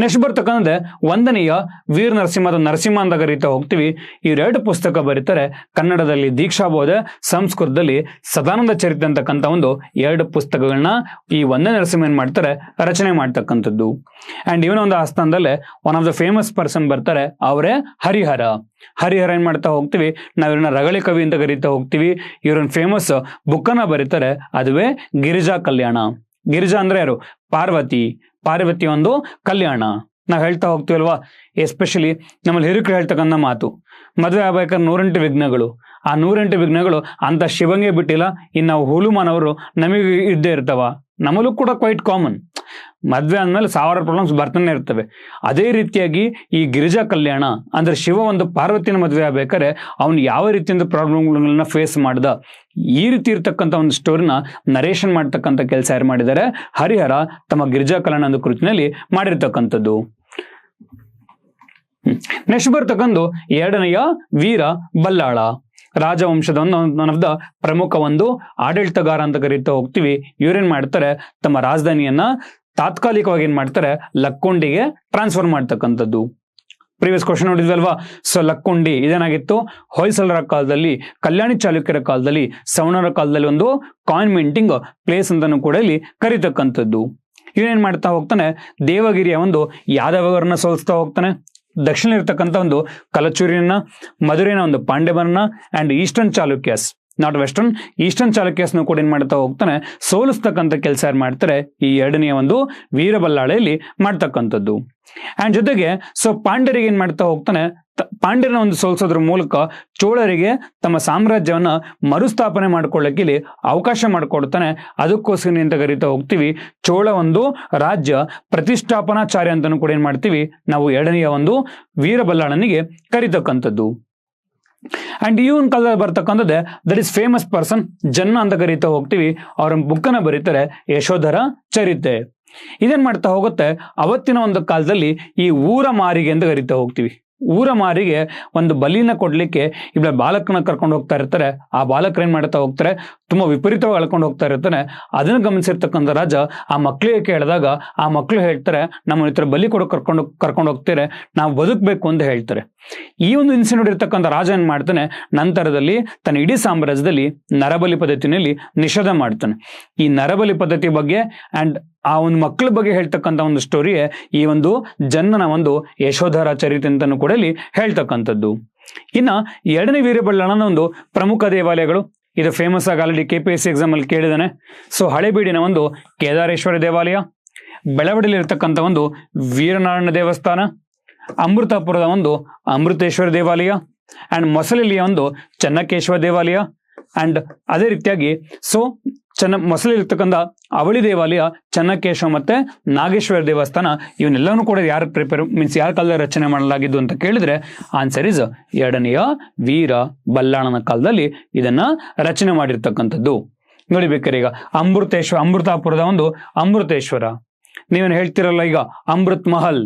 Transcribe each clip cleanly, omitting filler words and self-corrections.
Next ಬರ್ತಕ್ಕಂಥದ್ದೇ ಒಂದನೆಯ ವೀರ ನರಸಿಂಹ ಅಥವಾ ನರಸಿಂಹ ಅಂತ ಕರೀತಾ ಹೋಗ್ತೀವಿ. ಇವೆರಡು ಪುಸ್ತಕ ಬರೀತಾರೆ. ಕನ್ನಡದಲ್ಲಿ ದೀಕ್ಷಾಬೋಧೆ, ಸಂಸ್ಕೃತದಲ್ಲಿ ಸದಾನಂದ ಚರಿತ್ರೆ ಅಂತಕ್ಕಂಥ ಒಂದು ಎರಡು ಪುಸ್ತಕಗಳನ್ನ ಈ ಒಂದನೇ ನರಸಿಂಹ ಏನ್ ಮಾಡ್ತಾರೆ, ರಚನೆ ಮಾಡ್ತಕ್ಕಂಥದ್ದು. ಅಂಡ್ ಇವನ ಒಂದು ಆಸ್ಥಾನದಲ್ಲೇ one of the famous person ಬರ್ತಾರೆ, ಅವರೇ ಹರಿಹರ. ಹರಿಹರ ಏನ್ ಮಾಡ್ತಾ ಹೋಗ್ತೀವಿ, ನಾವಿವ್ರನ್ನ ರಗಳೆ ಕವಿ ಅಂತ ಕರೀತಾ ಹೋಗ್ತೀವಿ. ಇವ್ರನ್ನ ಫೇಮಸ್ ಬುಕ್ಕನ್ನ ಬರೀತಾರೆ, ಅದುವೇ ಗಿರಿಜಾ ಕಲ್ಯಾಣ. ಗಿರಿಜಾ ಅಂದ್ರೆ ಯಾರು? ಪಾರ್ವತಿ. ಪಾರ್ವತಿ ಒಂದು ಕಲ್ಯಾಣ. ನಾವು ಹೇಳ್ತಾ ಹೋಗ್ತೀವಲ್ವಾ, ಎಸ್ಪೆಷಲಿ ನಮ್ಮಲ್ಲಿ ಹಿರಿಕರು ಹೇಳ್ತಕ್ಕಂಥ ಮಾತು, ಮದುವೆ ಆಗ್ಬೇಕಾದ್ರೆ 108 ವಿಘ್ನಗಳು. ಆ 108 ವಿಘ್ನಗಳು ಅಂತ ಶಿವಂಗೆ ಬಿಟ್ಟಿಲ್ಲ, ಇನ್ನು ನಾವು ಹುಲುಮಾನವರು ನಮಗೆ ಇದ್ದೇ ಇರ್ತಾವ. ನಮ್ಮಲ್ಲೂ ಕೂಡ ಕ್ವೈಟ್ ಕಾಮನ್. ಮದ್ವೆ ಅಂದ್ಮೇಲೆ 1000 ಪ್ರಾಬ್ಲಮ್ಸ್ ಬರ್ತಾನೆ ಇರ್ತವೆ. ಅದೇ ರೀತಿಯಾಗಿ ಈ ಗಿರಿಜಾ ಕಲ್ಯಾಣ ಅಂದ್ರೆ ಶಿವ ಒಂದು ಪಾರ್ವತಿನ ಮದುವೆ ಆಗ್ಬೇಕಾದ್ರೆ ಅವನು ಯಾವ ರೀತಿಯಿಂದ ಪ್ರಾಬ್ಲಮ್ಗಳನ್ನ ಫೇಸ್ ಮಾಡ್ದ, ಈ ರೀತಿ ಇರ್ತಕ್ಕಂಥ ಒಂದು ಸ್ಟೋರಿನ ನರೇಷನ್ ಮಾಡ್ತಕ್ಕಂಥ ಕೆಲಸ ಯಾರು ಮಾಡಿದ್ದಾರೆ, ಹರಿಹರ ತಮ್ಮ ಗಿರಿಜಾ ಕಲ್ಯಾಣ ಒಂದು ಕೃತಿನಲ್ಲಿ ಮಾಡಿರ್ತಕ್ಕಂಥದ್ದು. ನೆಕ್ಸ್ಟ್ ಬರ್ತಕ್ಕಂಥ ಎರಡನೆಯ ವೀರ ಬಲ್ಲಾಳ. ರಾಜವಂಶದ ಒನ್ ಆಫ್ ದ ಪ್ರಮುಖ ಒಂದು ಆಡಳಿತಗಾರ ಅಂತ ಕರೀತಾ ಹೋಗ್ತೀವಿ. ಇವ್ರೇನ್ ಮಾಡ್ತಾರೆ, ತಮ್ಮ ರಾಜಧಾನಿಯನ್ನ ತಾತ್ಕಾಲಿಕವಾಗಿ ಏನ್ ಮಾಡ್ತಾರೆ, ಲಕ್ಕೊಂಡಿಗೆ ಟ್ರಾನ್ಸ್ಫರ್ ಮಾಡ್ತಕ್ಕಂಥದ್ದು. ಪ್ರೀವಿಯಸ್ ಕ್ವಶನ್ ನೋಡಿದ್ವಲ್ವಾ. ಸೊ ಲಕ್ಕುಂಡಿ ಇದೇನಾಗಿತ್ತು, ಹೊಯ್ಸಳರ ಕಾಲದಲ್ಲಿ, ಕಲ್ಯಾಣಿ ಚಾಲುಕ್ಯರ ಕಾಲದಲ್ಲಿ, ಸವಣರ ಕಾಲದಲ್ಲಿ ಒಂದು ಕಾಯಿನ್ ಮಿಂಟಿಂಗ್ ಪ್ಲೇಸ್ ಅಂತಾನು ಕೂಡ ಇಲ್ಲಿ ಕರೀತಕ್ಕಂಥದ್ದು. ಇವನೇನ್ ಮಾಡ್ತಾ ಹೋಗ್ತಾನೆ, ದೇವಗಿರಿಯ ಒಂದು ಯಾದವರನ್ನ ಸೋಲಿಸ್ತಾ ಹೋಗ್ತಾನೆ. ದಕ್ಷಿಣ ಇರ್ತಕ್ಕಂಥ ಒಂದು ಕಲಚೂರಿಯನ್ನ, ಮಧುರೆನ ಒಂದು ಪಾಂಡ್ಯವರನ್ನ, and eastern Chalukyas, not western, eastern ಚಾಲುಕ್ಯಸ್ನು ಕೂಡ ಏನ್ ಮಾಡ್ತಾ ಹೋಗ್ತಾನೆ, ಸೋಲಿಸ್ತಕ್ಕಂಥ ಕೆಲಸ ಯಾರು ಮಾಡ್ತಾರೆ, ಈ ಎರಡನೆಯ ಒಂದು ವೀರಬಲ್ಲಾಳೆಯಲ್ಲಿ ಮಾಡ್ತಕ್ಕಂಥದ್ದು. ಅಂಡ್ ಜೊತೆಗೆ ಸೊ ಪಾಂಡ್ಯರಿಗೆ ಏನ್ ಮಾಡ್ತಾ ಹೋಗ್ತಾನೆ, ಪಾಂಡ್ಯರನ್ನ ಒಂದು ಸೋಲಿಸೋದ್ರ ಮೂಲಕ ಚೋಳರಿಗೆ ತಮ್ಮ ಸಾಮ್ರಾಜ್ಯವನ್ನ ಮರುಸ್ಥಾಪನೆ ಮಾಡ್ಕೊಳ್ಳಕ್ಕೆ ಇಲ್ಲಿ ಅವಕಾಶ ಮಾಡಿಕೊಡ್ತಾನೆ. ಅದಕ್ಕೋಸ್ಕರ ಅಂತ ಕರೀತಾ ಹೋಗ್ತೀವಿ, ಚೋಳ ಒಂದು ರಾಜ್ಯ ಪ್ರತಿಷ್ಠಾಪನಾಚಾರ್ಯ ಅಂತಾನು ಕೂಡ ಏನ್ ಮಾಡ್ತೀವಿ ನಾವು ಎರಡನೆಯ ಒಂದು ವೀರಬಲ್ಲಾಳನಿಗೆ ಕರೀತಕ್ಕಂಥದ್ದು. ಅಂಡ್ ಈ ಒಂದು ಕಾಲದಲ್ಲಿ ಬರ್ತಕ್ಕಂಥದ್ದೇ ದಟ್ ಇಸ್ ಫೇಮಸ್ ಪರ್ಸನ್ ಜನ್ನ ಅಂತ ಕರೀತಾ ಹೋಗ್ತೀವಿ. ಅವರ ಬುಕ್ಕನ್ನ ಬರೀತಾರೆ ಯಶೋಧರ ಚರಿತೆ. ಇದೇನ್ ಮಾಡ್ತಾ ಹೋಗುತ್ತೆ, ಅವತ್ತಿನ ಒಂದು ಕಾಲದಲ್ಲಿ ಈ ಊರ ಮಾರಿಗೆ ಅಂತ ಕರೀತಾ ಹೋಗ್ತೀವಿ. ಊರ ಮಾರಿಗೆ ಒಂದು ಬಲಿನ ಕೊಡ್ಲಿಕ್ಕೆ ಇಬ್ಬರ ಬಾಲಕನ ಕರ್ಕೊಂಡು ಹೋಗ್ತಾ ಇರ್ತಾರೆ. ಆ ಬಾಲಕರು ಏನ್ ಮಾಡ್ತಾ ಹೋಗ್ತಾರೆ, ತುಂಬಾ ವಿಪರೀತವಾಗಿ ಎಳ್ಕೊಂಡು ಹೋಗ್ತಾ ಇರ್ತಾನೆ. ಅದನ್ನ ಗಮನಿಸಿರ್ತಕ್ಕಂಥ ರಾಜ ಆ ಮಕ್ಳಿಗೆ ಕೇಳಿದಾಗ ಆ ಮಕ್ಳು ಹೇಳ್ತಾರೆ, ನಮ್ಮ ಹತ್ರ ಬಲಿ ಕೊಡೋ ಕರ್ಕೊಂಡು ಹೋಗ್ತಾರೆ, ನಾವು ಬದುಕಬೇಕು ಅಂತ ಹೇಳ್ತಾರೆ. ಈ ಒಂದು ಇನ್ಸಿಡೆಂಟ್ ಇರ್ತಕ್ಕಂಥ ರಾಜ ಏನ್ ಮಾಡ್ತಾನೆ, ನಂತರದಲ್ಲಿ ತನ್ನ ಇಡೀ ಸಾಮ್ರಾಜ್ಯದಲ್ಲಿ ನರಬಲಿ ಪದ್ಧತಿನಲ್ಲಿ ನಿಷೇಧ ಮಾಡ್ತಾನೆ. ಈ ನರಬಲಿ ಪದ್ಧತಿ ಬಗ್ಗೆ ಅಂಡ್ ಆ ಒಂದು ಮಕ್ಕಳ ಬಗ್ಗೆ ಹೇಳ್ತಕ್ಕಂಥ ಒಂದು ಸ್ಟೋರಿಯೇ ಈ ಒಂದು ಜನ್ನನ ಒಂದು ಯಶೋಧರ ಚರಿತೆ ಅಂತಾನು ಕೂಡ ಇಲ್ಲಿ ಹೇಳ್ತಕ್ಕಂಥದ್ದು. ಇನ್ನ ಎರಡನೇ ವೀರಬಲ್ಲಾಳನ ಒಂದು ಪ್ರಮುಖ ದೇವಾಲಯಗಳು, ಇದು ಫೇಮಸ್ ಆಗಿ ಆಲ್ರೆಡಿ KPSC ಎಕ್ಸಾಮ್ ಅಲ್ಲಿ ಕೇಳಿದಾನೆ. ಸೊ ಹಳೆಬೀಡಿನ ಒಂದು ಕೇದಾರೇಶ್ವರ ದೇವಾಲಯ, ಬೆಳವಡಿಲಿ ಇರ್ತಕ್ಕಂಥ ಒಂದು ವೀರನಾರಾಯಣ ದೇವಸ್ಥಾನ, ಅಮೃತಾಪುರದ ಒಂದು ಅಮೃತೇಶ್ವರ ದೇವಾಲಯ, ಅಂಡ್ ಮೊಸಲಿಯ ಒಂದು ಚೆನ್ನಕೇಶ್ವರ ದೇವಾಲಯ, ಅಂಡ್ ಅದೇ ರೀತಿಯಾಗಿ ಸೊ ಮೊಸಲಿ ಇರ್ತಕ್ಕಂಥ ಅವಳಿ ದೇವಾಲಯ, ಚೆನ್ನಕೇಶವ ಮತ್ತೆ ನಾಗೇಶ್ವರ ದೇವಸ್ಥಾನ. ಇವನ್ನೆಲ್ಲನೂ ಕೂಡ ಯಾರು ಯಾರ ಕಾಲದಲ್ಲಿ ರಚನೆ ಮಾಡಲಾಗಿದ್ದು ಅಂತ ಕೇಳಿದ್ರೆ ಆನ್ಸರ್ ಇಸ್ ಎರಡನೆಯ ವೀರ ಬಲ್ಲಾಳನ ಕಾಲದಲ್ಲಿ ಇದನ್ನ ರಚನೆ ಮಾಡಿರ್ತಕ್ಕಂಥದ್ದು. ನೋಡಿ ಬೇಕಾರೆ ಈಗ ಅಮೃತಾಪುರದ ಒಂದು ಅಮೃತೇಶ್ವರ, ನೀವೇನು ಹೇಳ್ತಿರಲ್ಲ ಈಗ ಅಮೃತ್ ಮಹಲ್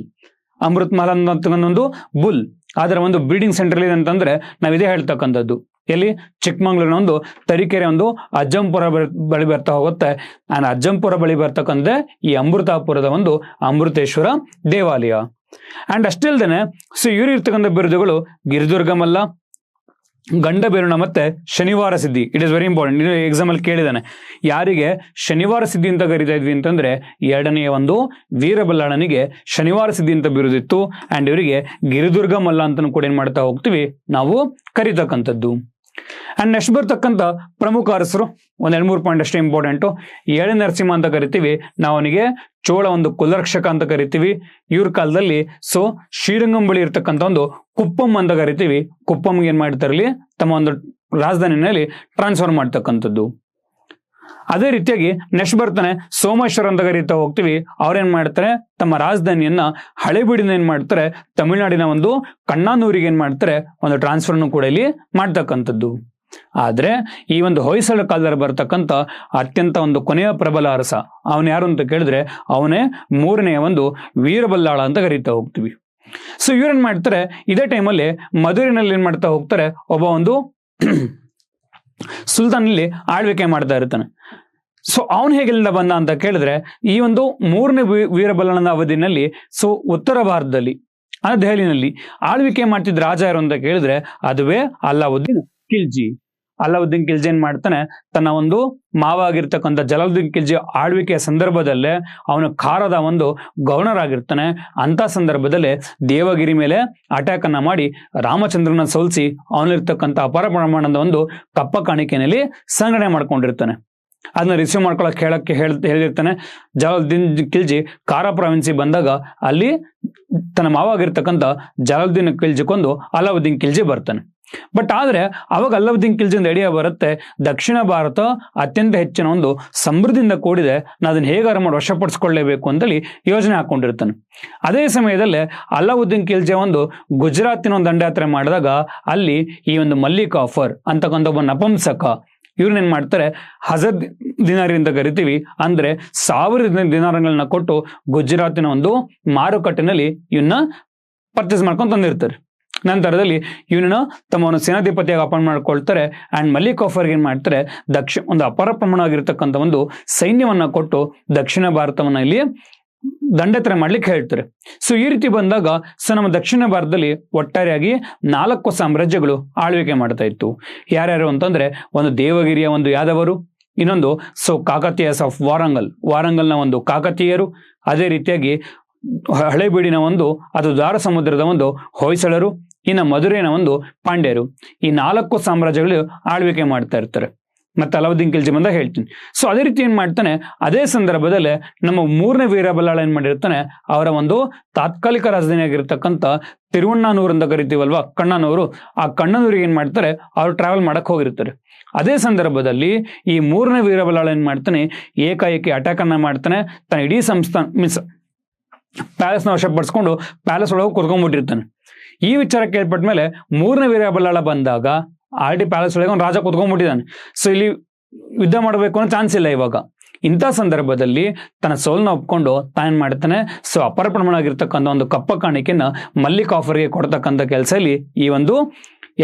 ಅಂತಕ್ಕಂಥ ಒಂದು ಬುಲ್, ಅದರ ಒಂದು ಬ್ರೀಡಿಂಗ್ ಸೆಂಟರ್ ಇದೆ ಅಂತಂದ್ರೆ ನಾವು ಇದೇ ಹೇಳ್ತಕ್ಕಂಥದ್ದು. ಎಲ್ಲಿ ಚಿಕ್ಕಮಂಗ್ಳೂರಿನ ಒಂದು ತರೀಕೆರೆ ಒಂದು ಅಜ್ಜಂಪುರ ಬಳಿ ಬರ್ತಾ ಹೋಗುತ್ತೆ. ಅಜ್ಜಂಪುರ ಬಳಿ ಬರ್ತಕ್ಕಂಥ ಈ ಅಮೃತಾಪುರದ ಒಂದು ಅಮೃತೇಶ್ವರ ದೇವಾಲಯ. ಅಂಡ್ ಅಷ್ಟೇ ಅಲ್ದೇನೆ ಸೊ ಇವರು ಇರ್ತಕ್ಕಂಥ ಬಿರುದುಗಳು ಗಿರಿದುರ್ಗ ಮಲ್ಲ, ಗಂಡಬೇರುಣ ಮತ್ತೆ ಶನಿವಾರ ಸಿದ್ಧಿ. ಇಟ್ ಇಸ್ ವೆರಿ ಇಂಪಾರ್ಟೆಂಟ್, ಇದು ಎಕ್ಸಾಮ್ ಅಲ್ಲಿ ಕೇಳಿದಾನೆ. ಯಾರಿಗೆ ಶನಿವಾರ ಸಿದ್ಧಿ ಅಂತ ಕರಿತಾ ಇದ್ವಿ ಅಂತಂದ್ರೆ ಎರಡನೆಯ ಒಂದು ವೀರಬಲ್ಲಾಳನಿಗೆ ಶನಿವಾರ ಸಿದ್ಧಿ ಅಂತ ಬಿರುದಿತ್ತು. ಅಂಡ್ ಇವರಿಗೆ ಗಿರಿದುರ್ಗ ಮಲ್ಲ ಅಂತನೂ ಕೂಡ ಏನ್ ಮಾಡ್ತಾ ಹೋಗ್ತೀವಿ ನಾವು ಕರಿತಕ್ಕಂಥದ್ದು. ಅಂಡ್ ನೆಕ್ಸ್ಟ್ ಬರ್ತಕ್ಕಂಥ ಪ್ರಮುಖ ಅರಸರು ಒಂದ್ 2-3 ಪಾಯಿಂಟ್ ಅಷ್ಟೇ ಇಂಪಾರ್ಟೆಂಟು. ಏಳನೇ ನರಸಿಂಹ ಅಂತ ಕರಿತೀವಿ ನಾವು, ಅವನಿಗೆ ಚೋಳ ಒಂದು ಕುಲರಕ್ಷಕ ಅಂತ ಕರಿತೀವಿ. ಇವ್ರ ಕಾಲದಲ್ಲಿ ಸೊ ಶ್ರೀರಂಗಂ ಬಳಿ ಇರ್ತಕ್ಕಂಥ ಒಂದು ಕುಪ್ಪಂ ಅಂತ ಕರಿತೀವಿ. ಕುಪ್ಪಂಗೆ ಏನ್ ಮಾಡ್ತಾರಲ್ಲಿ ತಮ್ಮ ಒಂದು ರಾಜಧಾನಿನಲ್ಲಿ ಟ್ರಾನ್ಸ್ಫರ್ ಮಾಡ್ತಕ್ಕಂಥದ್ದು. ಅದೇ ರೀತಿಯಾಗಿ ನೆಕ್ಸ್ಟ್ ಬರ್ತಾನೆ ಸೋಮೇಶ್ವರ ಅಂತ ಕರೀತಾ ಹೋಗ್ತೀವಿ. ಅವ್ರೇನ್ ಮಾಡ್ತಾರೆ, ತಮ್ಮ ರಾಜಧಾನಿಯನ್ನ ಹಳೆಬೀಡಿನ ಏನ್ ಮಾಡ್ತಾರೆ, ತಮಿಳುನಾಡಿನ ಒಂದು ಕಣ್ಣಾನೂರಿಗೆ ಏನ್ ಮಾಡ್ತಾರೆ, ಒಂದು ಟ್ರಾನ್ಸ್ಫರ್ನು ಕೂಡ ಇಲ್ಲಿ ಮಾಡ್ತಕ್ಕಂಥದ್ದು. ಆದ್ರೆ ಈ ಒಂದು ಹೊಯ್ಸಳ ಕಾಲದಲ್ಲಿ ಬರ್ತಕ್ಕಂಥ ಅತ್ಯಂತ ಒಂದು ಕೊನೆಯ ಪ್ರಬಲ ಅರಸ ಅವನು ಯಾರು ಅಂತ ಕೇಳಿದ್ರೆ ಅವನೇ ಮೂರನೆಯ ಒಂದು ವೀರಬಲ್ಲಾಳ ಅಂತ ಕರೀತಾ ಹೋಗ್ತೀವಿ. ಸೊ ಇವ್ರೇನ್ ಮಾಡ್ತಾರೆ, ಇದೇ ಟೈಮಲ್ಲಿ ಮಧುರಿನಲ್ಲಿ ಏನ್ ಮಾಡ್ತಾ ಹೋಗ್ತಾರೆ, ಒಬ್ಬ ಒಂದು ಸುಲ್ತಾನ್ ಇಲ್ಲಿ ಆಳ್ವಿಕೆ ಮಾಡ್ತಾ ಇರ್ತಾನೆ. ಸೊ ಅವನು ಹೇಗೆಲ್ಲಿಂದ ಬಂದ ಅಂತ ಕೇಳಿದ್ರೆ, ಈ ಒಂದು ಮೂರನೇ ವೀರಬಲ್ಲಳನ ಅವಧಿನಲ್ಲಿ ಸೊ ಉತ್ತರ ಭಾರತದಲ್ಲಿ ಅಂದ್ರೆ ದೆಹಲಿನಲ್ಲಿ ಆಳ್ವಿಕೆ ಮಾಡ್ತಿದ್ದ ರಾಜ ಯಾರು ಅಂತ ಕೇಳಿದ್ರೆ ಅದುವೇ ಅಲ್ಲಾವುದ್ದೀನ್ ಖಿಲ್ಜಿ. ಅಲ್ಲಾವುದ್ದೀನ್ ಖಿಲ್ಜಿ ಏನ್ ಮಾಡ್ತಾನೆ, ತನ್ನ ಒಂದು ಮಾವ ಆಗಿರ್ತಕ್ಕಂಥ ಜಲಾಲುದ್ದೀನ್ ಖಿಲ್ಜಿ ಆಳ್ವಿಕೆಯ ಸಂದರ್ಭದಲ್ಲೇ ಅವನು ಖಾರದ ಒಂದು ಗವರ್ನರ್ ಆಗಿರ್ತಾನೆ. ಅಂತ ಸಂದರ್ಭದಲ್ಲೇ ದೇವಗಿರಿ ಮೇಲೆ ಅಟ್ಯಾಕ್ ಅನ್ನ ಮಾಡಿ ರಾಮಚಂದ್ರನ ಸೋಲಿಸಿ ಅವನಲ್ಲಿರ್ತಕ್ಕಂಥ ಅಪಾರ ಪ್ರಮಾಣದ ಒಂದು ಕಪ್ಪ ಕಾಣಿಕೆಯಲ್ಲಿ ಸಂಗ್ರಹಣೆ ಮಾಡ್ಕೊಂಡಿರ್ತಾನೆ. ಅದನ್ನ ರಿಸೀವ್ ಮಾಡ್ಕೊಳಕ್ ಹೇಳಿರ್ತಾನೆ. ಜಲಾಲುದ್ದೀನ್ ಖಿಲ್ಜಿ ಖಾರ ಪ್ರಾವಿನ್ಸಿ ಬಂದಾಗ ಅಲ್ಲಿ ತನ್ನ ಮಾವ ಆಗಿರ್ತಕ್ಕಂಥ ಜಲಾಲುದ್ದೀನ್ ಖಿಲ್ಜಿ ಕೊಂದು ಅಲ್ಲಾವುದ್ದೀನ್ ಖಿಲ್ಜಿ ಬರ್ತಾನೆ. ಬಟ್ ಆದ್ರೆ ಅವಾಗ ಅಲ್ಲಾವುದ್ದೀನ್ ಖಿಲ್ಜಿ ಒಂದು ಐಡಿಯಾ ಬರುತ್ತೆ, ದಕ್ಷಿಣ ಭಾರತ ಅತ್ಯಂತ ಹೆಚ್ಚಿನ ಒಂದು ಸಮೃದ್ಧಿಯಿಂದ ಕೂಡಿದೆ, ನಾನು ಅದನ್ನ ಹೇಗಾರ ಮಾಡಿ ವಶಪಡಿಸ್ಕೊಳ್ಳೇಬೇಕು ಅಂತೇಳಿ ಯೋಜನೆ ಹಾಕೊಂಡಿರ್ತಾನೆ. ಅದೇ ಸಮಯದಲ್ಲೇ ಅಲ್ಲಾವುದ್ದೀನ್ ಖಿಲ್ಜಿ ಒಂದು ಗುಜರಾತಿನ ಒಂದು ದಂಡಯಾತ್ರೆ ಮಾಡಿದಾಗ ಅಲ್ಲಿ ಈ ಒಂದು ಮಲ್ಲಿಕ್ ಕಾಫರ್ ಅಂತಕ್ಕಂಥ ಒಬ್ಬ ನಪುಂಸಕ ಇವ್ರನ್ನೇನ್ ಮಾಡ್ತಾರೆ, 1000 ದಿನಾರಿ ಅಂತ ಕರಿತೀವಿ, ಅಂದ್ರೆ 1000 ದಿನಾರಗಳನ್ನ ಕೊಟ್ಟು ಗುಜರಾತಿನ ಒಂದು ಮಾರುಕಟ್ಟೆನಲ್ಲಿ ಇವನ್ನ ಪರ್ಚೇಸ್ ಮಾಡ್ಕೊಂಡು ತಂದಿರ್ತಾರೆ. ನಂತರದಲ್ಲಿ ಇವನನ್ನ ತಮ್ಮ ಒಂದು ಸೇನಾಧಿಪತಿಯಾಗಿ ಅಪಾಯಿಂಟ್ ಮಾಡ್ಕೊಳ್ತಾರೆ. ಅಂಡ್ ಮಲ್ಲಿಕ್ ಕಾಫರ್ಗೆ ಏನ್ ಮಾಡ್ತಾರೆ, ಒಂದು ಅಪಾರ ಪ್ರಮಾಣವಾಗಿರ್ತಕ್ಕಂಥ ಒಂದು ಸೈನ್ಯವನ್ನ ಕೊಟ್ಟು ದಕ್ಷಿಣ ಭಾರತವನ್ನ ಇಲ್ಲಿ ದಂಡಯಾತ್ರೆ ಮಾಡ್ಲಿಕ್ಕೆ ಹೇಳ್ತಾರೆ. ಸೊ ಈ ರೀತಿ ಬಂದಾಗ ಸೊ ನಮ್ಮ ದಕ್ಷಿಣ ಭಾರತದಲ್ಲಿ ಒಟ್ಟಾರೆಯಾಗಿ 4 ಸಾಮ್ರಾಜ್ಯಗಳು ಆಳ್ವಿಕೆ ಮಾಡ್ತಾ ಇತ್ತು. ಯಾರ್ಯಾರು ಅಂತಂದ್ರೆ, ಒಂದು ದೇವಗಿರಿಯ ಒಂದು ಯಾದವರು, ಇನ್ನೊಂದು ಸೊ ಕಾಕತೀಯಸ್ ಆಫ್ ವಾರಂಗಲ್ನ ಒಂದು ಕಾಕತೀಯರು, ಅದೇ ರೀತಿಯಾಗಿ ಹಳೆಬೀಡಿನ ಒಂದು ಅದು ದ್ವಾರ ಸಮುದ್ರದ ಒಂದು ಹೊಯ್ಸಳರು, ಇನ್ನು ಮಧುರೈನ ಒಂದು ಪಾಂಡ್ಯರು. ಈ 4 ಸಾಮ್ರಾಜ್ಯಗಳು ಆಳ್ವಿಕೆ ಮಾಡ್ತಾ ಇರ್ತಾರೆ. ಮತ್ತೆ ಅಲಾವುದ್ದೀನ್ ಖಿಲ್ಜಿ ಬಂದಾಗ ಹೇಳ್ತೀನಿ. ಸೊ ಅದೇ ರೀತಿ ಏನ್ ಮಾಡ್ತಾನೆ, ಅದೇ ಸಂದರ್ಭದಲ್ಲೇ ನಮ್ಮ ಮೂರನೇ ವೀರಬಲ್ಲಾಳ ಏನ್ ಮಾಡಿರ್ತಾನೆ, ಅವರ ಒಂದು ತಾತ್ಕಾಲಿಕ ರಾಜಧಾನಿ ಆಗಿರ್ತಕ್ಕಂಥ ತಿರುವಣ್ಣಾನೂರು ಅಂತ ಕರಿತೀವಲ್ವಾ, ಕಣ್ಣನೂರು, ಆ ಕಣ್ಣನೂರಿಗೆ ಏನ್ ಮಾಡ್ತಾರೆ, ಅವ್ರು ಟ್ರಾವೆಲ್ ಮಾಡಕ್ ಹೋಗಿರ್ತಾರೆ. ಅದೇ ಸಂದರ್ಭದಲ್ಲಿ ಈ ಮೂರನೇ ವೀರಬಲ್ಲಾಳ ಏನ್ ಮಾಡ್ತಾನೆ, ಏಕಾಏಕಿ ಅಟ್ಯಾಕ್ ಅನ್ನ ಮಾಡ್ತಾನೆ. ತನ್ನ ಇಡೀ ಸಂಸ್ಥಾನ ಮೀನ್ಸ್ ಪ್ಯಾಲೇಸ್ ನ ವಶಪಡಿಸ್ಕೊಂಡು ಪ್ಯಾಲೇಸ್ ಒಳಗೆ ಕುತ್ಕೊಂಡ್ಬಿಟ್ಟಿರ್ತಾನೆ. ಈ ವಿಚಾರ ಕೇಳ್ಪಟ್ಮೇಲೆ ಮೂರನೇ ವೀರಬಲ್ಲಾಳ ಬಂದಾಗ ಆಲ್ರೆಡಿ ಪ್ಯಾಲೇಸ್ ಒಳಗೆ ಒಂದು ರಾಜ ಕುತ್ಕೊಂಡ್ಬಿಟ್ಟಿದ್ದಾನೆ. ಸೊ ಇಲ್ಲಿ ಯುದ್ಧ ಮಾಡಬೇಕು ಅನ್ನೋ ಚಾನ್ಸ್ ಇಲ್ಲ ಇವಾಗ. ಇಂಥ ಸಂದರ್ಭದಲ್ಲಿ ತನ್ನ ಸೋಲನ್ನ ಒಪ್ಕೊಂಡು ತಾನೇನ್ ಮಾಡ್ತಾನೆ, ಸೊ ಅಪಾರ ಪ್ರಮಾಣ ಆಗಿರ್ತಕ್ಕಂಥ ಒಂದು ಕಪ್ಪ ಕಾಣಿಕೆನ ಮಲ್ಲಿಕ್ ಕಾಫರ್ಗೆ ಕೊಡ್ತಕ್ಕಂಥ ಕೆಲಸ ಇಲ್ಲಿ ಈ ಒಂದು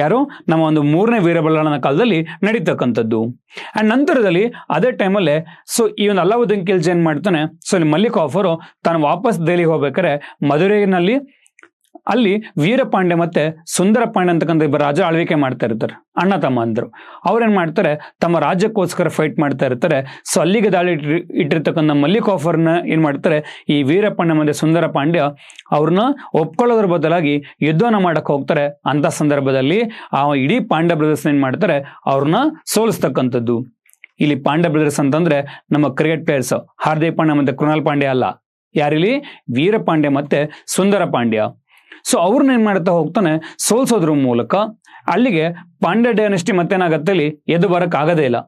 ಯಾರು ನಮ್ಮ ಒಂದು ಮೂರನೇ ವೀರಬಲ್ಲಾಳನ ಕಾಲದಲ್ಲಿ ನಡೀತಕ್ಕಂಥದ್ದು. ಅಂಡ್ ನಂತರದಲ್ಲಿ ಅದೇ ಟೈಮಲ್ಲೇ ಸೊ ಈ ಒಂದು ಅಲ್ಲಾವುದ್ದೀನ್ ಖಿಲ್ಜಿ ಏನ್ ಮಾಡ್ತಾನೆ, ಸೊ ಇಲ್ಲಿ ಮಲ್ಲಿಕ್ ಕಾಫರ್ ತಾನು ವಾಪಸ್ ದೆಹಲಿಗೆ ಹೋಗ್ಬೇಕಾದ್ರೆ ಮಧುರೈನಲ್ಲಿ ಅಲ್ಲಿ ವೀರಪಾಂಡ್ಯ ಮತ್ತೆ ಸುಂದರ ಪಾಂಡ್ಯ ಅಂತಕ್ಕಂಥ ಇಬ್ಬರು ರಾಜ ಆಳ್ವಿಕೆ ಮಾಡ್ತಾ ಇರ್ತಾರೆ, ಅಣ್ಣ ತಮ್ಮ ಅಂದ್ರು. ಅವ್ರೇನ್ ಮಾಡ್ತಾರೆ, ತಮ್ಮ ರಾಜ್ಯಕ್ಕೋಸ್ಕರ ಫೈಟ್ ಮಾಡ್ತಾ ಇರ್ತಾರೆ. ಸೊ ಅಲ್ಲಿಗೆ ದಾಳಿ ಇಟ್ಟಿರ್ತಕ್ಕಂಥ ಮಲ್ಲಿಕ್ ಕಾಫರ್ನ ಏನ್ ಮಾಡ್ತಾರೆ, ಈ ವೀರಪಾಂಡ್ಯ ಮತ್ತೆ ಸುಂದರ ಪಾಂಡ್ಯ ಅವ್ರನ್ನ ಒಪ್ಕೊಳ್ಳೋದ್ರ ಬದಲಾಗಿ ಯುದ್ಧವನ್ನ ಮಾಡಕ್ ಹೋಗ್ತಾರೆ. ಅಂತ ಸಂದರ್ಭದಲ್ಲಿ ಆ ಇಡೀ ಪಾಂಡ್ಯ ಬ್ರದರ್ಸ್ ಏನ್ ಮಾಡ್ತಾರೆ, ಅವ್ರನ್ನ ಸೋಲಿಸ್ತಕ್ಕಂಥದ್ದು. ಇಲ್ಲಿ ಪಾಂಡ್ಯ ಬ್ರದರ್ಸ್ ಅಂತಂದ್ರೆ ನಮ್ಮ ಕ್ರಿಕೆಟ್ ಪ್ಲೇಯರ್ಸ್ ಹಾರ್ದಿಕ್ ಪಾಂಡ್ಯ ಮತ್ತೆ ಕೃಣಾಲ್ ಪಾಂಡ್ಯ ಅಲ್ಲ, ಯಾರಿಲ್ಲಿ ವೀರಪಾಂಡ್ಯ ಮತ್ತೆ ಸುಂದರ ಪಾಂಡ್ಯ. ಸೊ ಅವ್ರನ್ನ ಏನ್ ಮಾಡ್ತಾ ಹೋಗ್ತಾನೆ, ಸೋಲ್ಸೋದ್ರ ಮೂಲಕ ಅಲ್ಲಿಗೆ ಪಾಂಡ್ಯ ಡೈನೆಸ್ಟಿ ಮತ್ತೇನಾಗತ್ತೆ ಅಲ್ಲಿ ಎದ್ದು ಬರಕ್ ಆಗದೇ ಇಲ್ಲ,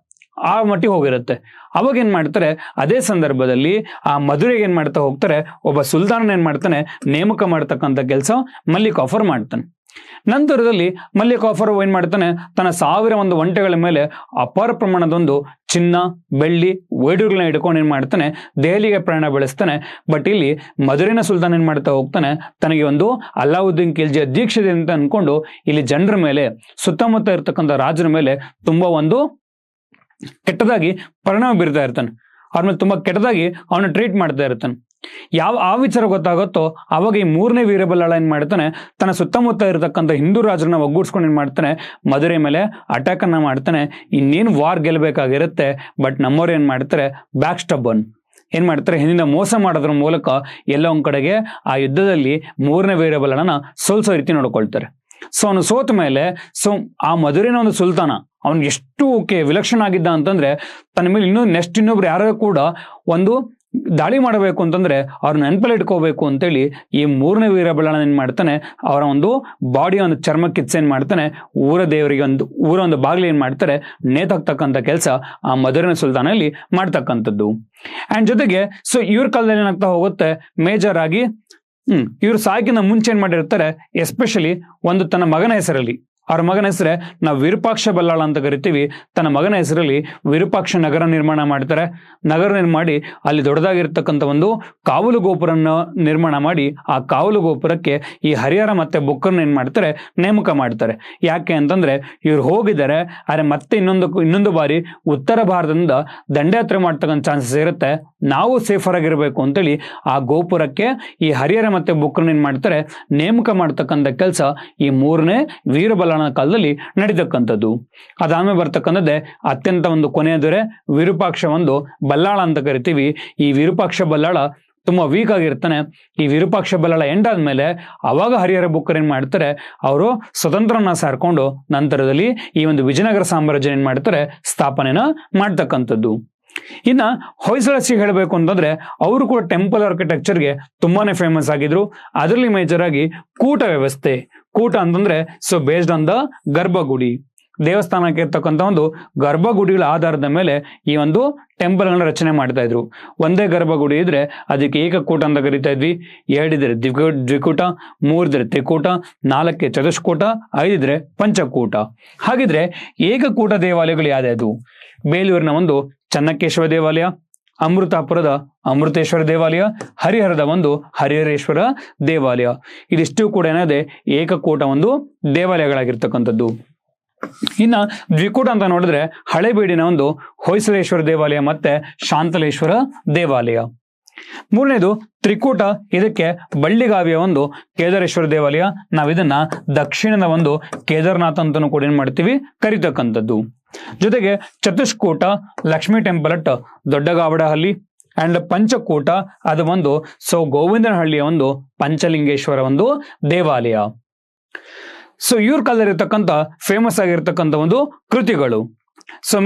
ಆ ಮಟ್ಟಿಗೆ ಹೋಗಿರುತ್ತೆ. ಅವಾಗ ಏನ್ ಮಾಡ್ತಾರೆ, ಅದೇ ಸಂದರ್ಭದಲ್ಲಿ ಆ ಮಧುರೆಗೆ ಏನ್ ಮಾಡ್ತಾ ಹೋಗ್ತಾರೆ, ಒಬ್ಬ ಸುಲ್ತಾನ್ ಏನ್ ಮಾಡ್ತಾನೆ, ನೇಮಕ ಮಾಡ್ತಕ್ಕಂಥ ಕೆಲಸ ಮಲ್ಲಿಕ್ ಕಾಫರ್ ಮಾಡ್ತಾನೆ. ನಂತರದಲ್ಲಿ ಮಲ್ಲಿಕ್ ಕಾಫರ್ ಏನ್ ಮಾಡ್ತಾನೆ, ತನ್ನ 1000 ಒಂದು ಒಂಟೆಗಳ ಮೇಲೆ ಅಪಾರ ಪ್ರಮಾಣದ ಒಂದು ಚಿನ್ನ ಬೆಳ್ಳಿ ವೈಡೂರುಗಳನ್ನ ಹಿಡ್ಕೊಂಡು ಏನ್ ಮಾಡ್ತಾನೆ, ದೆಹಲಿಗೆ ಪ್ರಯಾಣ ಬೆಳೆಸ್ತಾನೆ. ಬಟ್ ಇಲ್ಲಿ ಮಧುರೈನ ಸುಲ್ತಾನ್ ಏನ್ ಮಾಡ್ತಾ ಹೋಗ್ತಾನೆ, ತನಗೆ ಒಂದು ಅಲ್ಲಾವುದ್ದೀನ್ ಖಿಲ್ಜಿ ದೀಕ್ಷಿದೆ ಅಂತ ಅನ್ಕೊಂಡು ಇಲ್ಲಿ ಜನರ ಮೇಲೆ ಸುತ್ತಮುತ್ತ ಇರ್ತಕ್ಕಂಥ ರಾಜರ ಮೇಲೆ ತುಂಬಾ ಒಂದು ಕೆಟ್ಟದಾಗಿ ಪರಿಣಾಮ ಬೀರ್ತಾ ಇರ್ತಾನೆ. ಅವ್ರ ಮೇಲೆ ತುಂಬಾ ಕೆಟ್ಟದಾಗಿ ಅವನ ಟ್ರೀಟ್ ಮಾಡ್ತಾ ಇರ್ತಾನೆ. ಆ ವಿಚಾರ ಗೊತ್ತಾಗುತ್ತೋ ಅವಾಗ ಈ ಮೂರನೇ ವೀರಬಲ್ಲಾಳ ಏನ್ ಮಾಡ್ತಾನೆ, ತನ್ನ ಸುತ್ತಮುತ್ತ ಇರತಕ್ಕಂಥ ಹಿಂದೂ ರಾಜರನ್ನ ಒಗ್ಗೂಡ್ಸ್ಕೊಂಡು ಏನ್ ಮಾಡ್ತಾನೆ, ಮಧುರೈ ಮೇಲೆ ಅಟ್ಯಾಕ್ ಅನ್ನ ಮಾಡ್ತಾನೆ. ಇನ್ನೇನು ವಾರ್ ಗೆಲ್ಲಬೇಕಾಗಿರುತ್ತೆ, ಬಟ್ ನಮ್ಮವ್ರು ಏನ್ ಮಾಡ್ತಾರೆ, ಬ್ಯಾಕ್ ಸ್ಟಬ್ಬನ್ ಏನ್ ಮಾಡ್ತಾರೆ, ಹಿಂದಿಂದ ಮೋಸ ಮಾಡೋದ್ರ ಮೂಲಕ ಎಲ್ಲ ಒಂದ್ ಕಡೆಗೆ ಆ ಯುದ್ಧದಲ್ಲಿ ಮೂರನೇ ವೀರಬಲ್ಲಾಳನ ಸೋಲ್ಸೋ ರೀತಿ ನೋಡ್ಕೊಳ್ತಾರೆ. ಸೊ ಅವನು ಸೋತ ಮೇಲೆ ಸೊ ಆ ಮಧುರೈನ ಒಂದು ಸುಲ್ತಾನ ಅವನ್ ಎಷ್ಟು ವಿಲಕ್ಷಣ ಆಗಿದ್ದ ಅಂತಂದ್ರೆ, ತನ್ನ ಮೇಲೆ ಇನ್ನೊಬ್ರು ಯಾರು ಕೂಡ ಒಂದು ದಾಳಿ ಮಾಡಬೇಕು ಅಂತಂದ್ರೆ ಅವ್ರನ್ನ ನೆನಪಲ್ಲಿ ಇಟ್ಕೋಬೇಕು ಅಂತೇಳಿ ಈ ಮೂರನೇ ವೀರಬಲ್ಲಾಳ ಏನ್ ಮಾಡ್ತಾನೆ, ಅವರ ಒಂದು ಬಾಡಿಯ ಒಂದು ಚರ್ಮ ಕಿತ್ಸ ಏನ್ ಮಾಡ್ತಾನೆ, ಊರ ದೇವರಿಗೆ ಊರ ಒಂದು ಬಾಗಿಲು ಏನ್ ಮಾಡ್ತಾರೆ, ನೇತಾಕ್ತಕ್ಕಂಥ ಕೆಲಸ ಆ ಮಧುರೈನ ಸುಲ್ತಾನಲ್ಲಿ ಮಾಡ್ತಕ್ಕಂಥದ್ದು. ಅಂಡ್ ಜೊತೆಗೆ ಸೊ ಇವ್ರ ಕಾಲದಲ್ಲಿ ಏನಾಗ್ತಾ ಹೋಗುತ್ತೆ, ಮೇಜರ್ ಆಗಿ ಇವ್ರು ಸಾಕಿನ ಮುಂಚೆ ಏನ್ ಮಾಡಿರ್ತಾರೆ, ಎಸ್ಪೆಷಲಿ ಒಂದು ತನ್ನ ಮಗನ ಹೆಸರಲ್ಲಿ ಅವ್ರ ಮಗನ ಹೆಸರೇ ನಾವು ವಿರೂಪಾಕ್ಷ ಬಲ್ಲಾಳ ಅಂತ ಕರಿತೀವಿ. ತನ್ನ ಮಗನ ಹೆಸರಲ್ಲಿ ವಿರೂಪಾಕ್ಷ ನಗರ ನಿರ್ಮಾಣ ಮಾಡ್ತಾರೆ. ನಗರ ಮಾಡಿ ಅಲ್ಲಿ ದೊಡ್ಡದಾಗಿರ್ತಕ್ಕಂಥ ಒಂದು ಕಾವಲು ಗೋಪುರನ ನಿರ್ಮಾಣ ಮಾಡಿ ಆ ಕಾವಲು ಗೋಪುರಕ್ಕೆ ಈ ಹರಿಹರ ಮತ್ತೆ ಬುಕ್ಕರ್ನ ಏನ್ ಮಾಡ್ತಾರೆ, ನೇಮಕ ಮಾಡ್ತಾರೆ. ಯಾಕೆ ಅಂತಂದ್ರೆ ಇವ್ರು ಹೋಗಿದ್ದಾರೆ, ಆದ್ರೆ ಮತ್ತೆ ಇನ್ನೊಂದು ಬಾರಿ ಉತ್ತರ ಭಾರತದಿಂದ ದಂಡಯಾತ್ರೆ ಮಾಡ್ತಕ್ಕಂಥ ಚಾನ್ಸಸ್ ಇರುತ್ತೆ, ನಾವು ಸೇಫರ್ ಆಗಿರ್ಬೇಕು ಅಂತೇಳಿ ಆ ಗೋಪುರಕ್ಕೆ ಈ ಹರಿಹರ ಮತ್ತೆ ಬುಕ್ಕರ್ನ ಏನ್ ಮಾಡ್ತಾರೆ, ನೇಮಕ ಮಾಡ್ತಕ್ಕಂಥ ಕೆಲಸ ಈ 3ನೇ ವೀರಬಲ್ಲಾಳನ ಕಾಲದಲ್ಲಿ ನಡೀತಕ್ಕಂಥದ್ದು. ಅದಾದ್ಮೇಲೆ ಬರ್ತಕ್ಕಂಥದ್ದೇ ಅತ್ಯಂತ ಒಂದು ಕೊನೆಯ ದೊರೆ ವಿರೂಪಾಕ್ಷ ಒಂದು ಬಲ್ಲಾಳ ಅಂತ ಕರಿತೀವಿ. ಈ ವಿರೂಪಾಕ್ಷ ಬಲ್ಲಾಳ ತುಂಬಾ ವೀಕ್ ಆಗಿರ್ತಾನೆ. ಈ ವಿರೂಪಾಕ್ಷ ಬಲ್ಲಾಳ ಎಂಡ್ ಆದ್ಮೇಲೆ ಅವಾಗ ಹರಿಹರ ಬುಕ್ಕರ್ ಏನ್ ಮಾಡ್ತಾರೆ, ಅವರು ಸ್ವತಂತ್ರನ ಸಾರ್ಕೊಂಡು ನಂತರದಲ್ಲಿ ಈ ಒಂದು ವಿಜಯನಗರ ಸಾಮ್ರಾಜ್ಯ ಏನ್ ಮಾಡ್ತಾರೆ, ಸ್ಥಾಪನೆನ ಮಾಡ್ತಕ್ಕಂಥದ್ದು. ಇನ್ನ ಹೊಯ್ಸಳಸಿ ಹೇಳಬೇಕು ಅಂತಂದ್ರೆ ಅವರು ಕೂಡ ಟೆಂಪಲ್ ಆರ್ಕಿಟೆಕ್ಚರ್ಗೆ ತುಂಬಾನೇ ಫೇಮಸ್ ಆಗಿದ್ರು. ಅದರಲ್ಲಿ ಮೇಜರ್ ಆಗಿ ಕೂಟ ವ್ಯವಸ್ಥೆ. ಕೂಟ ಅಂತಂದ್ರೆ ಬೇಸ್ಡ್ ಆನ್ ದ ಗರ್ಭಗುಡಿ, ದೇವಸ್ಥಾನಕ್ಕೆ ಇರ್ತಕ್ಕಂಥ ಒಂದು ಗರ್ಭಗುಡಿಗಳ ಆಧಾರದ ಮೇಲೆ ಈ ಒಂದು ಟೆಂಪಲ್ಗಳನ್ನ ರಚನೆ ಮಾಡ್ತಾ ಇದ್ರು. ಒಂದೇ ಗರ್ಭಗುಡಿ ಇದ್ರೆ ಅದಕ್ಕೆ ಏಕಕೂಟ ಅಂತ ಕರಿತಾ ಇದ್ವಿ, 2 ಇದ್ರೆ ದ್ವಿಕೂಟ, 3 ಇದ್ರೆ ತ್ರಿಕೂಟ, 4 ಚತುಷ್ಕೂಟ, 5 ಇದ್ರೆ ಪಂಚಕೂಟ. ಹಾಗಿದ್ರೆ ಏಕಕೂಟ ದೇವಾಲಯಗಳು ಯಾವ್ದು? ಬೇಲೂರಿನ ಒಂದು ಚನ್ನಕೇಶವ ದೇವಾಲಯ, ಅಮೃತಾಪುರದ ಅಮೃತೇಶ್ವರ ದೇವಾಲಯ, ಹರಿಹರದ ಒಂದು ಹರಿಹರೇಶ್ವರ ದೇವಾಲಯ. ಇದಿಷ್ಟು ಕೂಡ ಏನಾದೆ ಏಕಕೂಟ ಒಂದು ದೇವಾಲಯಗಳಾಗಿರ್ತಕ್ಕಂಥದ್ದು. ಇನ್ನ ದ್ವಿಕೂಟ ಅಂತ ನೋಡಿದ್ರೆ ಹಳೆಬೀಡಿನ ಒಂದು ಹೊಯ್ಸಳೇಶ್ವರ ದೇವಾಲಯ ಮತ್ತೆ ಶಾಂತಲೇಶ್ವರ ದೇವಾಲಯ. 3ನೇದು ತ್ರಿಕೂಟ, ಇದಕ್ಕೆ ಬಳ್ಳಿಗಾವಿಯ ಒಂದು ಕೇದಾರೇಶ್ವರ ದೇವಾಲಯ. ನಾವಿದನ್ನ ದಕ್ಷಿಣದ ಒಂದು ಕೇದಾರ್ನಾಥ್ ಅಂತಾನು ಕೂಡ ಏನ್ ಮಾಡ್ತೀವಿ, ಕರಿತಕ್ಕಂಥದ್ದು. ಜೊತೆಗೆ ಚತುಷ್ಕೂಟ Lakshmi temple at ದೊಡ್ಡಗಾವಡಹಳ್ಳಿ and Panchakuta ಅದು ಒಂದು ಗೋವಿಂದನಹಳ್ಳಿಯ ಒಂದು ಪಂಚಲಿಂಗೇಶ್ವರ ಒಂದು ದೇವಾಲಯ. ಇವ್ರ ಕಾಲದಲ್ಲಿರ್ತಕ್ಕಂಥ ಫೇಮಸ್ ಆಗಿರ್ತಕ್ಕಂಥ ಒಂದು ಕೃತಿಗಳು.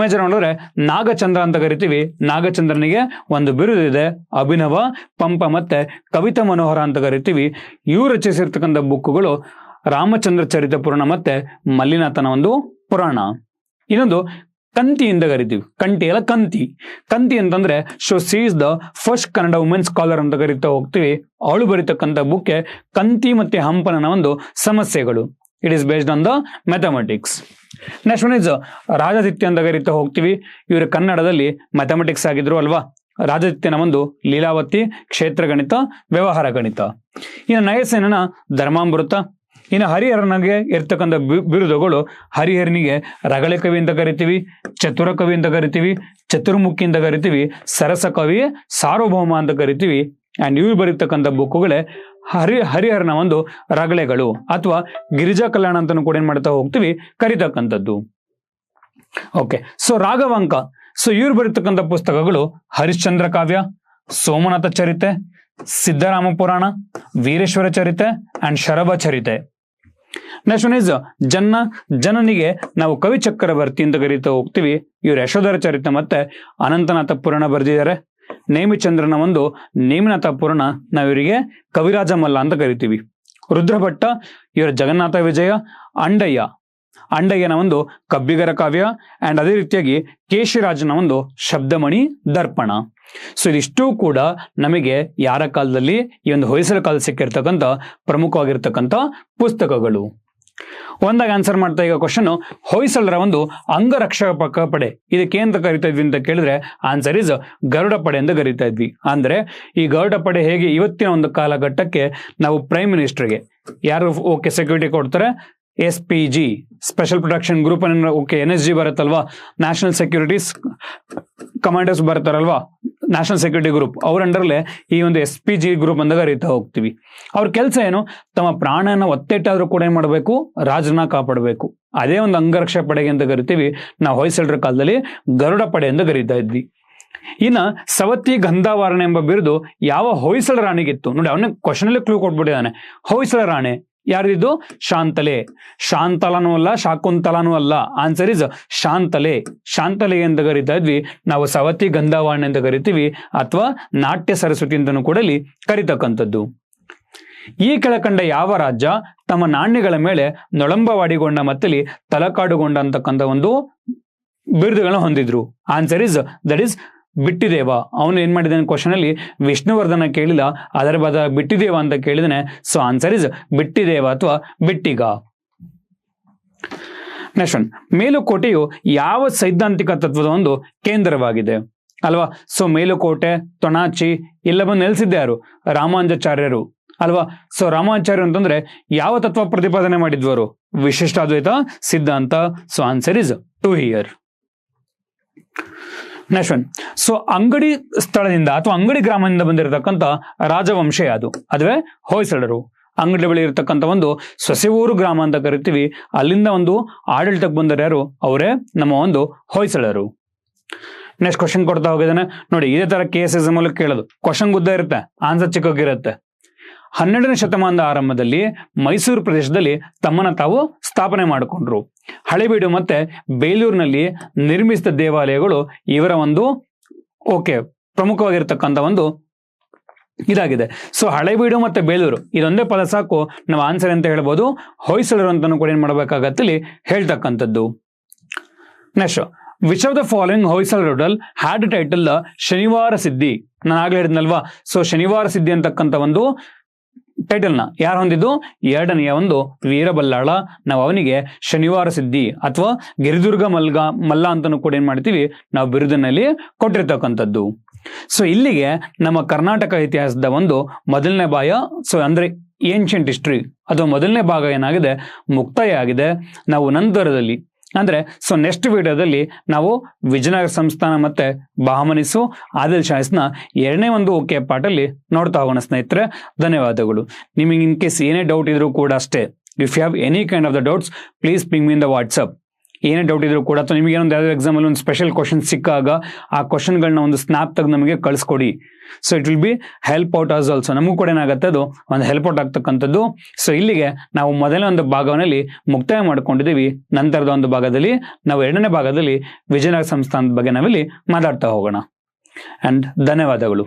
ಮೇಜರ್ ನೋಡಿದ್ರೆ ನಾಗಚಂದ್ರ ಅಂತ ಕರಿತೀವಿ. ನಾಗಚಂದ್ರನಿಗೆ ಒಂದು ಬಿರುದು ಇದೆ, ಅಭಿನವ, ಪಂಪ ಮತ್ತೆ ಕವಿತಾ ಮನೋಹರ ಅಂತ ಕರಿತೀವಿ. ಇವ್ರು ರಚಿಸಿರ್ತಕ್ಕಂಥ ಬುಕ್ಕುಗಳು ರಾಮಚಂದ್ರ ಚರಿತ ಪುರಾಣ ಮತ್ತೆ ಮಲ್ಲಿನಾಥನ ಒಂದು ಪುರಾಣ. ಇನ್ನೊಂದು ಕಂತಿ ಅಂತ ಕರಿತೀವಿ. ಕಂಟಿ ಅಲ್ಲ ಕಂತಿ. ಕಂತಿ ಅಂತಂದ್ರೆ C is the first Kannada women scholar ಅಂತ ಕರಿತಾ ಹೋಗ್ತೀವಿ. ಅವಳು ಬರೀತಕ್ಕಂಥ ಬುಕ್ಕೆ ಕಂತಿ ಮತ್ತೆ ಹಂಪನ ಒಂದು ಸಮಸ್ಯೆಗಳು. It is based on the mathematics. Next one is Rajaditya ಅಂತ ಕರಿತಾ ಹೋಗ್ತೀವಿ. ಇವರು ಕನ್ನಡದಲ್ಲಿ ಮ್ಯಾಥಮೆಟಿಕ್ಸ್ ಆಗಿದ್ರು ಅಲ್ವಾ. ರಾಜಾದಿತ್ಯನ ಒಂದು ಲೀಲಾವತಿ, ಕ್ಷೇತ್ರ ಗಣಿತ, ವ್ಯವಹಾರ ಗಣಿತ. ಇನ್ನು ನಯಸೇನನ ಧರ್ಮಾಮೃತ. ಇನ್ನು ಹರಿಹರನಿಗೆ ಇರ್ತಕ್ಕಂಥ ಬಿರುದುಗಳು, ಹರಿಹರನಿಗೆ ರಗಳೆ ಕವಿ ಅಂತ ಕರಿತೀವಿ, ಚತುರ ಕವಿ ಅಂತ ಕರಿತೀವಿ, ಚತುರ್ಮುಖಿ ಅಂತ ಕರಿತೀವಿ, ಸರಸ ಕವಿ, ಸಾರ್ವಭೌಮ ಅಂತ ಕರಿತೀವಿ. ಅಂಡ್ ಇವ್ರು ಬರೀತಕ್ಕಂಥ ಬುಕ್ಕುಗಳೇ ಹರಿಹರನ ಒಂದು ರಗಳೆಗಳು ಅಥವಾ ಗಿರಿಜಾ ಕಲ್ಯಾಣ ಅಂತಾನು ಕೂಡ ಏನ್ ಮಾಡ್ತಾ ಹೋಗ್ತೀವಿ, ಕರಿತಕ್ಕಂಥದ್ದು. ಓಕೆ, ರಾಘವಾಂಕ. ಇವ್ರು ಬರೀತಕ್ಕಂಥ ಪುಸ್ತಕಗಳು ಹರಿಶ್ಚಂದ್ರ ಕಾವ್ಯ, Somnath Charite, Siddharama Purana, Veereshwara Charite and Sharabha Charite. Next one is ಜನನಿಗೆ ನಾವು ಕವಿ ಚಕ್ರವರ್ತಿ ಅಂತ ಕರೀತಾ ಹೋಗ್ತೀವಿ. ಇವ್ರು ಯಶೋಧರ ಚರಿತೆ ಮತ್ತೆ ಅನಂತನಾಥ ಪುರಾಣ ಬರೆದಿದ್ದಾರೆ. ನೇಮಿಚಂದ್ರನ ಒಂದು ನೇಮಿನಾಥ ಪುರಾಣ ನಾವು ಇವರಿಗೆ ಕವಿರಾಜ ಮಲ್ಲ ಅಂತ ಕರಿತೀವಿ. ರುದ್ರಭಟ್ಟ ಇವರ ಜಗನ್ನಾಥ ವಿಜಯ. ಅಂಡಯ್ಯನ ಒಂದು ಕಬ್ಬಿಗರ ಕಾವ್ಯ ಅಂಡ್ ಅದೇ ರೀತಿಯಾಗಿ ಕೇಶಿರಾಜನ ಒಂದು ಶಬ್ದಮಣಿ ದರ್ಪಣ. ಇದಿಷ್ಟು ಕೂಡ ನಮಗೆ ಯಾರ ಕಾಲದಲ್ಲಿ, ಈ ಒಂದು ಹೊಯ್ಸಳ ಕಾಲದಲ್ಲಿ ಸಿಕ್ಕಿರ್ತಕ್ಕಂಥ ಪ್ರಮುಖವಾಗಿರ್ತಕ್ಕಂಥ ಪುಸ್ತಕಗಳು. ಒಂದಾಗಿ ಆನ್ಸರ್ ಮಾಡ್ತಾ ಈಗ ಕ್ವಶನ್, ಹೊಯ್ಸಳರ ಒಂದು ಅಂಗರಕ್ಷಕ ಪಡೆ ಇದಕ್ಕೆ ಅಂತ ಕರಿತಾ ಇದ್ವಿ ಅಂತ ಕೇಳಿದ್ರೆ ಆನ್ಸರ್ ಇಸ್ ಗರುಡ ಪಡೆ ಅಂತ ಕರಿತಾ ಇದ್ವಿ. ಅಂದ್ರೆ ಈ ಗರುಡ ಪಡೆ ಹೇಗೆ ಇವತ್ತಿನ ಒಂದು ಕಾಲಘಟ್ಟಕ್ಕೆ ನಾವು ಪ್ರೈಮ್ ಮಿನಿಸ್ಟರ್ಗೆ ಯಾರು ಸೆಕ್ಯೂರಿಟಿ ಕೊಡ್ತಾರೆ, SPG special protection group NSG ಬರುತ್ತಲ್ವಾ, ನ್ಯಾಷನಲ್ ಸೆಕ್ಯೂರಿಟೀಸ್ ಕಮಾಂಡರ್ಸ್ ಬರ್ತಾರಲ್ವಾ, ನ್ಯಾಷನಲ್ ಸೆಕ್ಯೂರಿಟಿ ಗ್ರೂಪ್, ಅವ್ರ ಅಂಡರ್ಲೆ ಈ ಒಂದು SPG ಗ್ರೂಪ್ ಅಂತ ಕರೀತಾ ಹೋಗ್ತೀವಿ. ಅವ್ರ ಕೆಲಸ ಏನು, ತಮ್ಮ ಪ್ರಾಣನ ಒತ್ತೆಟ್ಟಾದ್ರೂ ಕೂಡ ಏನ್ ಮಾಡಬೇಕು, ರಾಜನ ಕಾಪಾಡಬೇಕು. ಅದೇ ಒಂದು ಅಂಗರಕ್ಷಕ ಪಡೆಗೆ ಅಂತ ಕರಿತೀವಿ. ನಾವು ಹೊಯ್ಸಳರ ಕಾಲದಲ್ಲಿ ಗರುಡ ಪಡೆ ಅಂತ ಕರೀತಾ ಇದ್ವಿ. ಇನ್ನ ಸವತಿ ಗಂಧಾವರಣ ಎಂಬ ಬಿರುದು ಯಾವ ಹೊಯ್ಸಳ ರಾಣಿಗಿತ್ತು ನೋಡಿ. ಅವನ ಕ್ವಶನ್ ಅಲ್ಲಿ ಕ್ಲೂ ಕೊಟ್ಬಿಟ್ಟಿದ್ದಾನೆ. ಹೊಯ್ಸಳ ರಾಣಿ ಯಾರಿದ್ದು, ಶಾಂತಲೆ. ಶಾಂತಲನೂ ಅಲ್ಲ, ಶಾಕುಂತಲನೂ ಅಲ್ಲ. Answer is Shantala. ಶಾಂತಲೆ ಅಂತ ಕರಿತಾ ಇದ್ವಿ ನಾವು. ಸವತಿ ಗಂಧಾವರಣ ಅಂತ ಕರಿತೀವಿ ಅಥವಾ ನಾಟ್ಯ ಸರಸ್ವತಿ ಅಂತಲೂ ಕೂಡ ಇಲ್ಲಿ ಕರಿತಕ್ಕಂಥದ್ದು. ಈ ಕೆಳಕಂಡ ಯಾವ ರಾಜ್ಯ ತಮ್ಮ ನಾಣ್ಯಗಳ ಮೇಲೆ ನೊಳಂಬವಾಡಿಗೊಂಡ ಮತ್ತಲ್ಲಿ ತಲಕಾಡುಗೊಂಡ ಅಂತಕ್ಕಂಥ ಒಂದು ಬಿರುದುಗಳನ್ನ ಹೊಂದಿದ್ರು? Answer is that is Bittideva. ಅವನು ಏನ್ ಮಾಡಿದಾನೆ ಕ್ವಶನ್ ಅಲ್ಲಿ, ವಿಷ್ಣುವರ್ಧನ ಕೇಳಿಲ್ಲ, ಅದರ ಬದ ಬಿಟ್ಟಿದೇವ ಅಂತ ಕೇಳಿದಾನೆ. ಆನ್ಸರ್ ಇಸ್ ಬಿಟ್ಟಿದೇವ ಅಥವಾ ಬಿಟ್ಟಿಗ. ನೆಕ್ಸ್ಟ್ ಒನ್, ಮೇಲುಕೋಟೆಯು ಯಾವ ಸೈದ್ಧಾಂತಿಕ ತತ್ವದ ಒಂದು ಕೇಂದ್ರವಾಗಿದೆ ಅಲ್ವಾ? ಸೊ ಮೇಲುಕೋಟೆ, ತೊಣಾಚಿ ಎಲ್ಲ ಬಂದು ನೆಲೆಸಿದ್ದೆ ಯಾರು? ರಾಮಾನುಜಾಚಾರ್ಯರು ಅಲ್ವಾ? ಸೊ ರಾಮಾನುಜಾಚಾರ್ಯರು ಅಂತಂದ್ರೆ ಯಾವ ತತ್ವ ಪ್ರತಿಪಾದನೆ ಮಾಡಿದ್ವರು? ವಿಶಿಷ್ಟಾದ್ವೈತ ಸಿದ್ಧಾಂತ. So answer is 2 here. Next one, so ಅಂಗಡಿ ಸ್ಥಳದಿಂದ ಅಥವಾ ಅಂಗಡಿ ಗ್ರಾಮದಿಂದ ಬಂದಿರತಕ್ಕಂಥ ರಾಜವಂಶ ಯಾವುದು? ಅದುವೇ ಹೊಯ್ಸಳರು. ಅಂಗಡಿ ಬಳಿ ಇರತಕ್ಕಂಥ ಒಂದು ಸೊಸೆಯೂರು ಗ್ರಾಮ ಅಂತ ಕರಿತೀವಿ, ಅಲ್ಲಿಂದ ಒಂದು ಆಡಳಿತಕ್ಕೆ ಬಂದರೆ ಯಾರು? ಅವರೇ ನಮ್ಮ ಒಂದು ಹೊಯ್ಸಳರು. ನೆಕ್ಸ್ಟ್ ಕ್ವಶನ್ ಕೊಡ್ತಾ ಹೋಗಿದ್ದಾನೆ ನೋಡಿ. ಇದೇ ತರ KS ಮೂಲಕ ಕೇಳೋದು. ಕ್ವಶನ್ ಉದ್ದ ಇರುತ್ತೆ, ಆನ್ಸರ್ ಚಿಕ್ಕಗಿರುತ್ತೆ. 12ನೇ ಶತಮಾನದ ಆರಂಭದಲ್ಲಿ ಮೈಸೂರು ಪ್ರದೇಶದಲ್ಲಿ ತಮ್ಮನ್ನ ತಾವು ಸ್ಥಾಪನೆ ಮಾಡಿಕೊಂಡ್ರು. ಹಳೆಬೀಡು ಮತ್ತೆ ಬೇಲೂರಿನಲ್ಲಿ ನಿರ್ಮಿಸಿದ ದೇವಾಲಯಗಳು ಇವರ ಒಂದು ಪ್ರಮುಖವಾಗಿರ್ತಕ್ಕಂಥ ಒಂದು ಇದಾಗಿದೆ. ಸೊ ಹಳೆಬೀಡು ಮತ್ತೆ ಬೇಲೂರು ಇದೊಂದೇ ಪದ ಸಾಕು ನಾವು ಆನ್ಸರ್ ಅಂತ ಹೇಳ್ಬೋದು. ಹೊಯ್ಸಳರು ಅಂತಾನು ಕೂಡ ಏನ್ ಮಾಡ್ಬೇಕಾಗತ್ತಲ್ಲಿ ಹೇಳ್ತಕ್ಕಂಥದ್ದು. Next, which of the following Hoysala ರೂಡಲ್ ಹ್ಯಾಡ್ ಟೈಟಲ್ ಶನಿವಾರ ಸಿದ್ಧಿ? ನಾನು ಆಗ್ಲೇ ಹೇಳಿದ್ನಲ್ವಾ? ಸೊ ಶನಿವಾರ ಸಿದ್ಧಿ ಅಂತಕ್ಕಂಥ ಒಂದು ಟೈಟಲ್ ನ ಯಾರು ಹೊಂದಿದ್ದು? 2ನೆಯ ಒಂದು ವೀರಬಲ್ಲಾಳ. ನಾವು ಅವನಿಗೆ ಶನಿವಾರ ಸಿದ್ಧಿ ಅಥವಾ ಗಿರಿದುರ್ಗ ಮಲ್ಲ ಅಂತಾನು ಕೂಡ ಏನ್ ಮಾಡ್ತೀವಿ ನಾವು ಬಿರುದಿನಲ್ಲಿ ಕೊಟ್ಟಿರ್ತಕ್ಕಂಥದ್ದು. ಸೊ ಇಲ್ಲಿಗೆ ನಮ್ಮ ಕರ್ನಾಟಕ ಇತಿಹಾಸದ ಒಂದು ಮೊದಲನೇ ಭಾಗ, ಸೊ ಅಂದ್ರೆ ಏನ್ಷಿಯಂಟ್ ಹಿಸ್ಟ್ರಿ ಅಥವಾ ಮೊದಲನೇ ಭಾಗ ಏನಾಗಿದೆ ಮುಕ್ತಾಯ ಆಗಿದೆ. ನಾವು ನಂತರದಲ್ಲಿ ಅಂದ್ರೆ ಸೊ ನೆಕ್ಸ್ಟ್ ವಿಡಿಯೋದಲ್ಲಿ ನಾವು ವಿಜಯನಗರ ಸಂಸ್ಥಾನ ಮತ್ತೆ ಬಹಮನಿಸು ಆದಿಲ್ ಶಾಹಿಸ್ನ 2ನೇ ಒಂದು ಪಾಠಲ್ಲಿ ನೋಡ್ತಾ ಹೋಗೋಣ ಸ್ನೇಹಿತರೆ. ಧನ್ಯವಾದಗಳು. ನಿಮಗೆ ಇನ್ ಕೇಸ್ ಏನೇ ಡೌಟ್ ಇದ್ರೂ ಕೂಡ ಅಷ್ಟೇ, if you have any kind of the doubts please ping me in the WhatsApp. ಏನೇ ಡೌಟ್ ಇದ್ರೂ ಕೂಡ ಅಥವಾ ನಿಮಗೆ ಏನೊಂದು ಯಾವುದೋ ಎಕ್ಸಾಮಲ್ಲಿ ಒಂದು ಸ್ಪೆಷಲ್ ಕ್ವಶನ್ ಸಿಕ್ಕಾಗ ಆ ಕ್ವಶನ್ಗಳನ್ನ ಒಂದು ಸ್ನ್ಯಾಪ್ ತೆಗೆದು ನಮಗೆ ಕಳಿಸ್ಕೊಡಿ. So it will be help out as also. ನಮಗೂ ಕೂಡ ಏನಾಗುತ್ತೆ ಅದು ಒಂದು ಹೆಲ್ಪ್ ಔಟ್ ಆಗ್ತಕ್ಕಂಥದ್ದು. ಸೊ ಇಲ್ಲಿಗೆ ನಾವು ಮೊದಲನೇ ಒಂದು ಭಾಗದಲ್ಲಿ ಮುಕ್ತಾಯ ಮಾಡ್ಕೊಂಡಿದ್ದೀವಿ. ನಂತರದ ಒಂದು ಭಾಗದಲ್ಲಿ ನಾವು 2ನೇ ಭಾಗದಲ್ಲಿ ವಿಜಯನಗರ ಸಂಸ್ಥಾನದ ಬಗ್ಗೆ ನಾವಿಲ್ಲಿ ಮಾತಾಡ್ತಾ ಹೋಗೋಣ. ಅಂಡ್ ಧನ್ಯವಾದಗಳು.